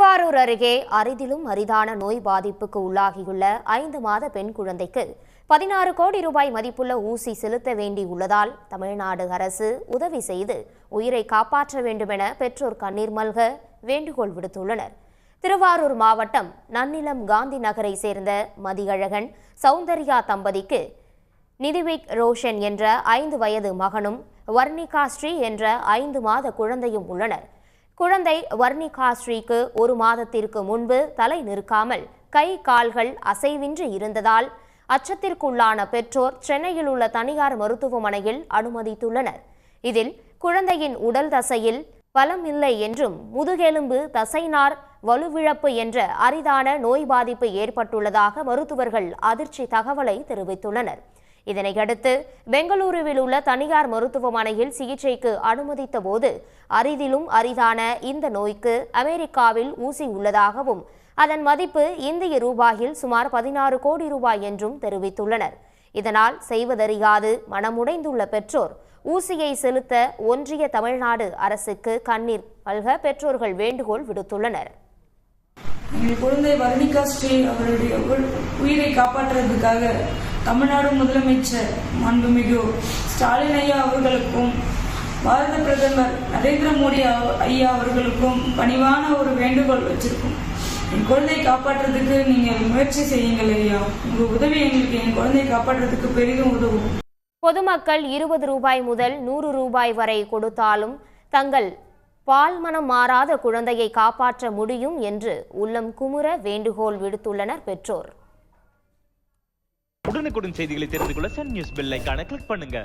திருவாரூர் அருகே அரிதிலும் அரிதான நோய் பாதிப்புக்கு உள்ளாகியுள்ள 5 மாத பெண் குழந்தைக்கு 16 கோடி ரூபாய் மதிப்புள்ள ஊசி செலுத்த வேண்டியுள்ளதால் தமிழ்நாடு அரசு உதவி செய்து உயிரை காப்பாற்ற வேண்டுமென பெற்றோர் கண்ணீர் மல்க வேண்டுகோள் விடுத்துள்ளனர். திருவாரூர் மாவட்டம் நன்னிலம் காந்தி நகரை சேர்ந்த மதியழகன் சௌந்தர்யா தம்பதிக்கு நிதிவிக் ரோஷன் என்ற 5 வயது மகனும் வர்ணிகா ஸ்ரீ என்ற 5 மாத குழந்தையும் உள்ளனர். குழந்தை வர்ணிகா ஸ்ரீக்கு 1 மாதத்திற்கு முன்பு தலை நிற்காமல் கை கால்கள் அசைவின்றி இருந்ததால் அச்சத்திற்குள்ளான பெற்றோர் சென்னையில் உள்ள தனியார் மருத்துவமனையில் அனுமதித்துள்ளனர். இதில் குழந்தையின் உடல் தசையில் பலம் இல்லை என்றும் முதுகெலும்பு தசைநார் வலுவிழப்பு என்ற அரிதான நோய் பாதிப்பு ஏற்பட்டுள்ளதாக மருத்துவர்கள் அதிர்ச்சி தகவலை தெரிவித்துள்ளனர். இதனையடுத்து பெங்களூருவில் உள்ள தனியார் மருத்துவமனையில் சிகிச்சைக்கு அனுமதித்த போது அரிதிலும் அரிதான இந்த நோய்க்கு அமெரிக்காவில் ஊசி உள்ளதாகவும் அதன் மதிப்பு இந்திய ரூபாயில் சுமார் 16 கோடி ரூபாய் என்றும் தெரிவித்துள்ளனர். இதனால் செய்வதறியாது மனமுடைந்துள்ள பெற்றோர் ஊசியை செலுத்த ஒன்றிய தமிழ்நாடு அரசுக்கு கண்ணீர் மல்க பெற்றோர்கள் வேண்டுகோள் விடுத்துள்ளனர். குழந்தை வர்ணிகா ஸ்ரீ அவருடைய உயிரை காப்பாற்றுவதற்காக தமிழ்நாடு முதலமைச்சர் மாண்புமிகு ஸ்டாலின் ஐயா அவர்களுக்கும் பாரத பிரதமர் நரேந்திர மோடி ஐயா அவர்களுக்கும் பணிவான ஒரு வேண்டுகோள் வச்சிருக்கோம். என் குழந்தையை காப்பாற்றுறதுக்கு நீங்கள் முயற்சி செய்யுங்கள் ஐயா. உங்க உதவி எங்களுக்கு என் குழந்தையை காப்பாற்றுறதுக்கு பெரிதும் உதவும். பொதுமக்கள் 20 ரூபாய் முதல் 100 ரூபாய் வரை கொடுத்தாலும் தங்கள் பால்மனம் மாறாத குழந்தையை காப்பாற்ற முடியும் என்று உள்ளம் குமுற வேண்டுகோள் விடுத்துள்ளனர் பெற்றோர். உடனுக்குடன் செய்திகளை தெரிந்து கொள்ள சன் நியூஸ் பெல் ஐகானை கிளிக் பண்ணுங்க.